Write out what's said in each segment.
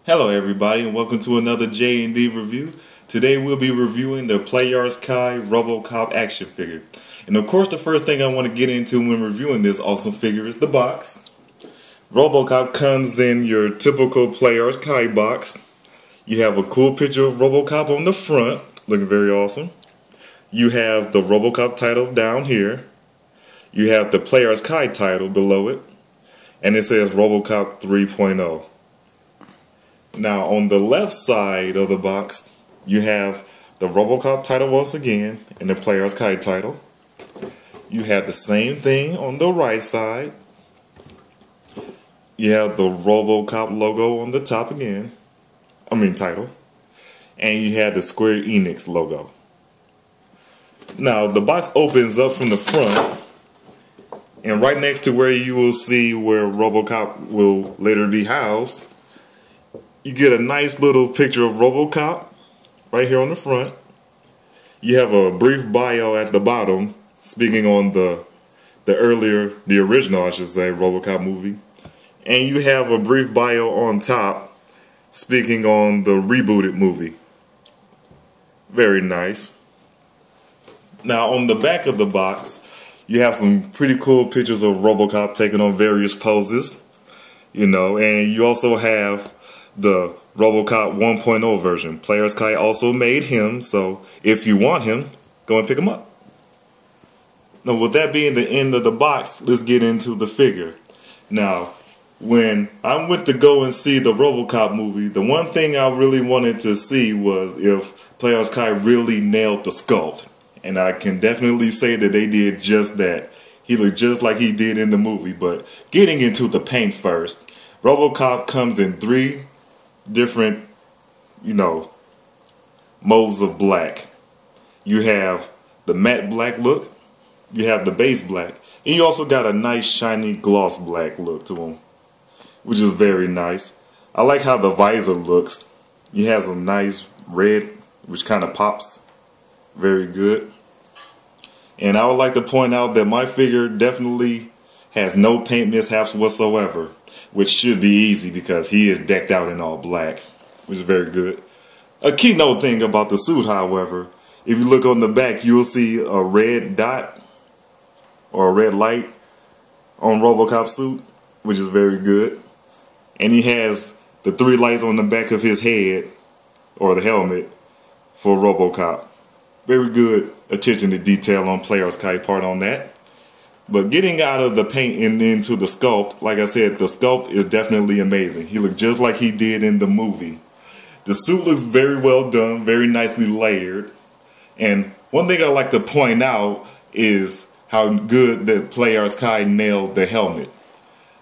Hello everybody and welcome to another J&D review. Today we'll be reviewing the Players Kai Robocop action figure. And of course the first thing I want to get into when reviewing this awesome figure is the box. Robocop comes in your typical Players Kai box. You have a cool picture of Robocop on the front, looking very awesome. You have the Robocop title down here. You have the Players Kai title below it. And it says Robocop 3.0. Now on the left side of the box, you have the Robocop title once again and the Players Kai title. You have the same thing on the right side. You have the Robocop logo on the top again. Title. And you have the Square Enix logo. Now the box opens up from the front, and right next to where you will see where Robocop will later be housed, you get a nice little picture of Robocop right here on the front. You have a brief bio at the bottom speaking on the original, I should say, Robocop movie. And you have a brief bio on top speaking on the rebooted movie. Very nice. Now on the back of the box, you have some pretty cool pictures of Robocop taking on various poses, and you also have the Robocop 1.0 version. Players Kai also made him, so if you want him, go and pick him up. Now with that being the end of the box, let's get into the figure. Now, when I went to go and see the Robocop movie, the one thing I really wanted to see was if Players Kai really nailed the sculpt. And I can definitely say that they did just that. He looked just like he did in the movie. But getting into the paint first, Robocop comes in three different, modes of black. You have the matte black look, you have the base black, and you also got a nice shiny gloss black look to him, which is very nice. I like how the visor looks. He has a nice red, which kind of pops. Very good. And I would like to point out that my figure definitely has no paint mishaps whatsoever, which should be easy because he is decked out in all black, which is very good. A keynote thing about the suit, however, if you look on the back, you will see a red dot or a red light on Robocop's suit, which is very good. And he has the three lights on the back of his head, or the helmet, for Robocop. Very good attention to detail on Players Kai part on that. But getting out of the paint and into the sculpt, like I said, the sculpt is definitely amazing. He looked just like he did in the movie. The suit looks very well done, very nicely layered. And one thing I like to point out is how good that Players Kai nailed the helmet.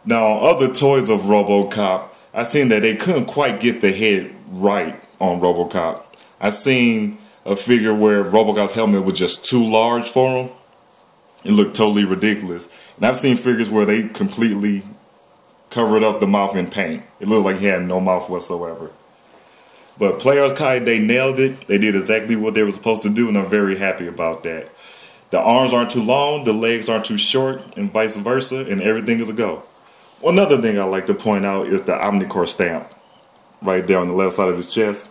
Now, on other toys of Robocop, I've seen that they couldn't quite get the head right on Robocop. I've seen a figure where Robocop's helmet was just too large for him. It looked totally ridiculous. And I've seen figures where they completely covered up the mouth in paint. It looked like he had no mouth whatsoever. But Players Kai, they nailed it. They did exactly what they were supposed to do, and I'm very happy about that. The arms aren't too long, the legs aren't too short, and vice versa, and everything is a go. One other thing I like to point out is the Omnicorps stamp right there on the left side of his chest.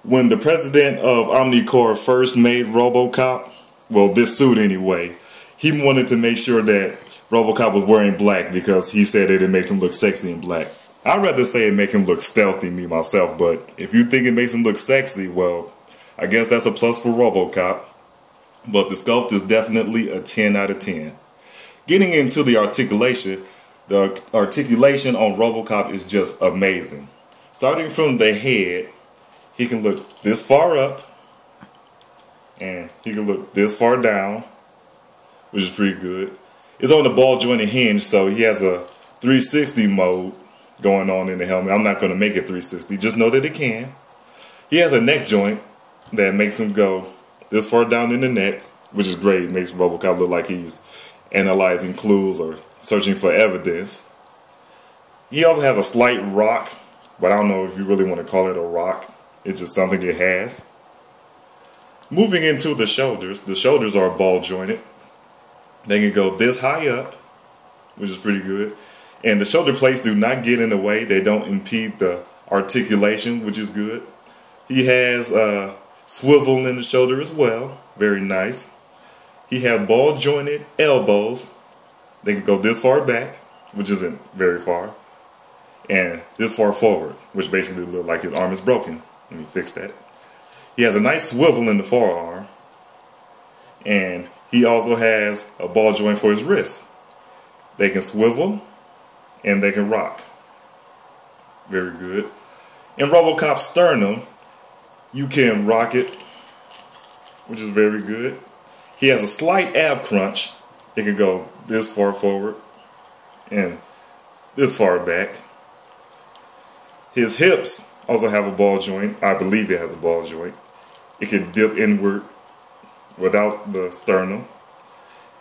When the president of Omnicorps first made Robocop, well, this suit anyway, he wanted to make sure that Robocop was wearing black because he said that it makes him look sexy in black. I'd rather say it make him look stealthy, me myself, but if you think it makes him look sexy, well, I guess that's a plus for Robocop. But the sculpt is definitely a 10 out of 10. Getting into the articulation on Robocop is just amazing. Starting from the head, he can look this far up, and he can look this far down, which is pretty good. It's on the ball jointed hinge, so he has a 360 mode going on in the helmet. I'm not going to make it 360, just know that it can. He has a neck joint that makes him go this far down in the neck, which is great. It makes Robocop look like he's analyzing clues or searching for evidence. He also has a slight rock, but I don't know if you really want to call it a rock. It's just something it has. Moving into the shoulders are ball jointed. They can go this high up, which is pretty good. And the shoulder plates do not get in the way. They don't impede the articulation, which is good. He has swivel in the shoulder as well, very nice. He has ball jointed elbows. They can go this far back, which isn't very far, and this far forward, which basically looks like his arm is broken. Let me fix that. He has a nice swivel in the forearm, and he also has a ball joint for his wrist. They can swivel and they can rock. Very good. In Robocop's sternum, you can rock it, which is very good. He has a slight ab crunch. It can go this far forward and this far back. His hips also have a ball joint. I believe it has a ball joint. It can dip inward without the sternum.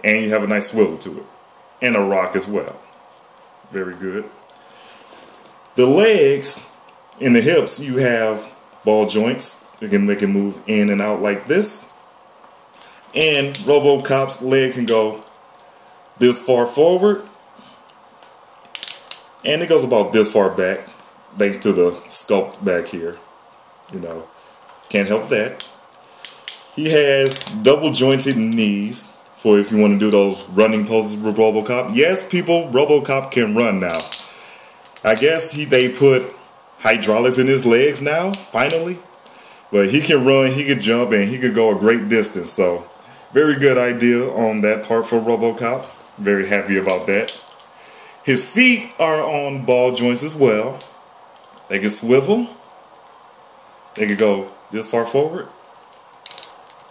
And you have a nice swivel to it. And a rock as well. Very good. The legs and the hips, you have ball joints. You can make it move in and out like this. And Robocop's leg can go this far forward. And it goes about this far back, thanks to the sculpt back here. You know, can't help that. He has double jointed knees for if you want to do those running poses with Robocop. Yes, people, Robocop can run now. I guess they put hydraulics in his legs now, finally. But he can run, he can jump, and he can go a great distance. So, very good idea on that part for Robocop. Very happy about that. His feet are on ball joints as well. They can swivel. They can go this far forward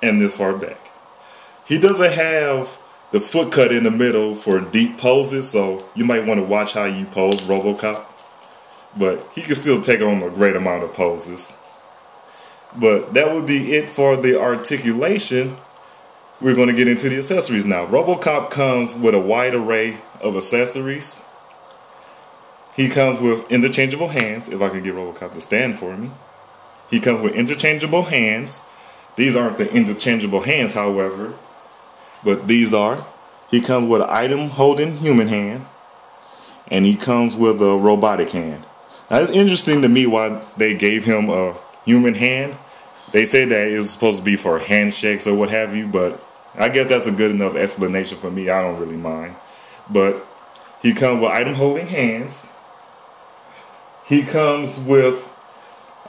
and this far back. He doesn't have the foot cut in the middle for deep poses, so you might want to watch how you pose Robocop. But he can still take on a great amount of poses. But that would be it for the articulation. We're going to get into the accessories now. Robocop comes with a wide array of accessories. He comes with interchangeable hands, if I could get Robocop to stand for me. He comes with interchangeable hands. These aren't the interchangeable hands, however, but these are. He comes with an item holding human hand, and he comes with a robotic hand. Now it's interesting to me why they gave him a human hand. They say that it's supposed to be for handshakes or what have you, but I guess that's a good enough explanation for me. I don't really mind. But he comes with item holding hands. He comes with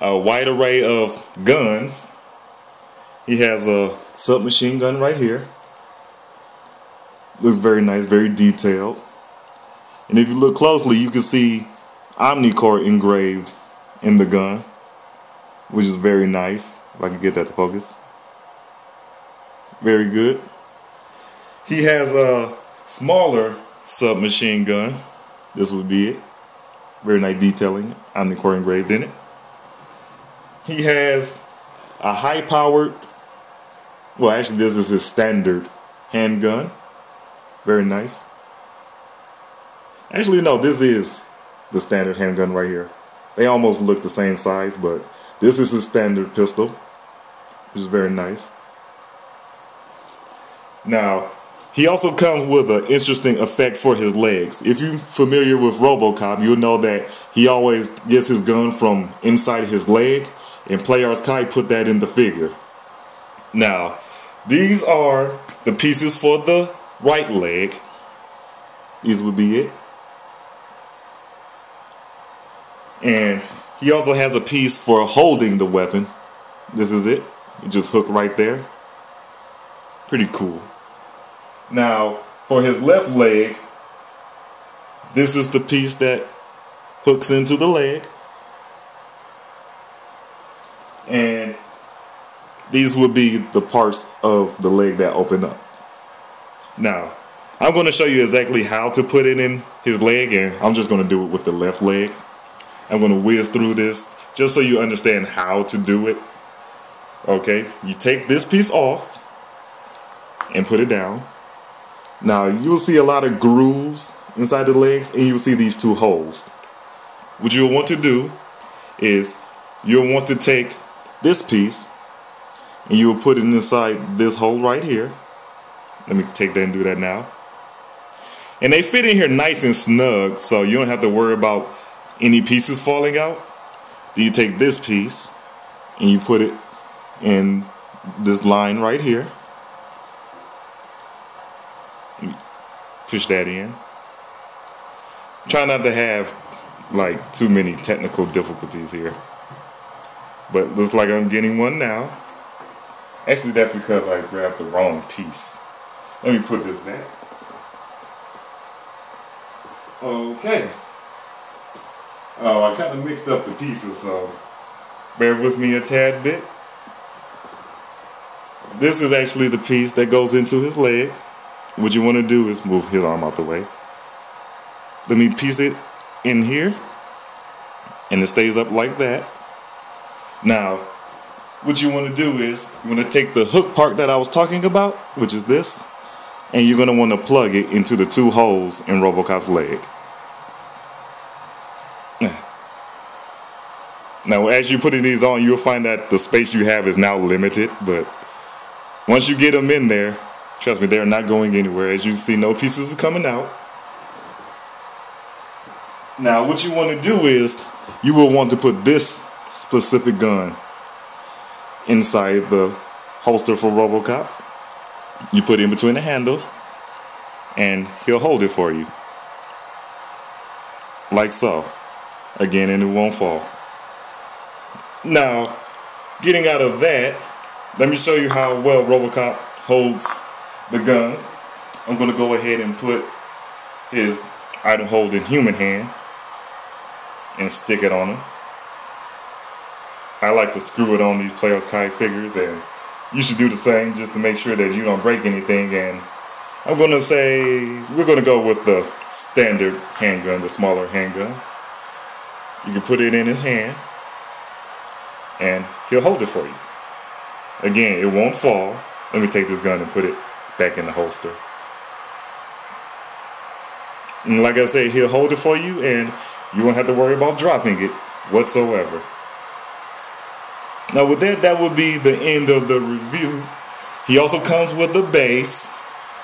a wide array of guns. He has a submachine gun right here. Looks very nice, very detailed. And if you look closely, you can see Omnicore engraved in the gun, which is very nice. If I can get that to focus. Very good. He has a smaller submachine gun. This would be it. Very nice detailing. Omnicore engraved in it. He has a high-powered, well, actually this is his standard handgun. Very nice. Actually, no, this is the standard handgun right here. They almost look the same size, but this is his standard pistol, which is very nice. Now, he also comes with an interesting effect for his legs. If you're familiar with Robocop, you'll know that he always gets his gun from inside his leg, and Players Kai put that in the figure. Now, these are the pieces for the right leg. These would be it. And he also has a piece for holding the weapon. This is it. You just hook right there. Pretty cool. Now, for his left leg, this is the piece that hooks into the leg. And these would be the parts of the leg that open up. Now, I'm going to show you exactly how to put it in his leg, and I'm just going to do it with the left leg. I'm going to whiz through this just so you understand how to do it. Okay, you take this piece off and put it down. Now, you'll see a lot of grooves inside the legs, and you'll see these two holes. What you'll want to do is you'll want to take this piece and you'll put it inside this hole right here. Let me take that and do that now. And they fit in here nice and snug, so you don't have to worry about any pieces falling out. Then you take this piece and you put it in this line right here. You push that in. Try not to have like too many technical difficulties here. But looks like I'm getting one now. Actually, that's because I grabbed the wrong piece. Let me put this back. Okay. Oh, I kind of mixed up the pieces, so bear with me a tad bit. This is actually the piece that goes into his leg. What you want to do is move his arm out the way. Let me piece it in here, and it stays up like that. Now, what you want to do is, you want to take the hook part that I was talking about, which is this, and you're going to want to plug it into the 2 holes in Robocop's leg. Now, as you're putting these on, you'll find that the space you have is now limited, but once you get them in there, trust me, they're not going anywhere. As you see, no pieces are coming out. Now, what you want to do is, you will want to put this specific gun inside the holster for Robocop. You put it in between the handle, and he'll hold it for you. Like so. Again, and it won't fall. Now, getting out of that, let me show you how well Robocop holds the guns. I'm going to go ahead and put his item holding human hand and stick it on him. I like to screw it on these Players Kai figures, and you should do the same just to make sure that you don't break anything. And I'm going to say we're going to go with the standard handgun, the smaller handgun. You can put it in his hand, and he'll hold it for you. Again, it won't fall. Let me take this gun and put it back in the holster. And like I said, he'll hold it for you, and you won't have to worry about dropping it whatsoever. Now with that, that would be the end of the review. He also comes with the base,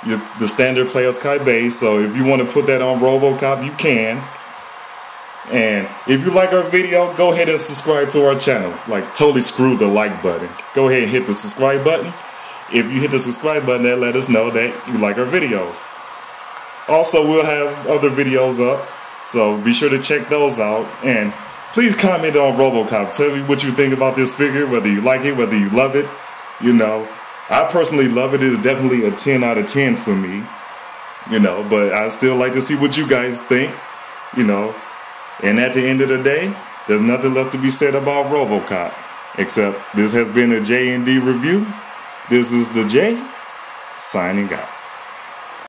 the standard Players Kai base, so if you want to put that on Robocop, you can. And if you like our video, go ahead and subscribe to our channel. Like, totally screw the like button. Go ahead and hit the subscribe button. If you hit the subscribe button, that let us know that you like our videos. Also, we'll have other videos up, so be sure to check those out. And please comment on Robocop. Tell me what you think about this figure, whether you like it, whether you love it. You know, I personally love it. It is definitely a 10 out of 10 for me. You know, but I still like to see what you guys think. You know. And at the end of the day, there's nothing left to be said about Robocop, except this has been a J&D review. This is the J, signing out.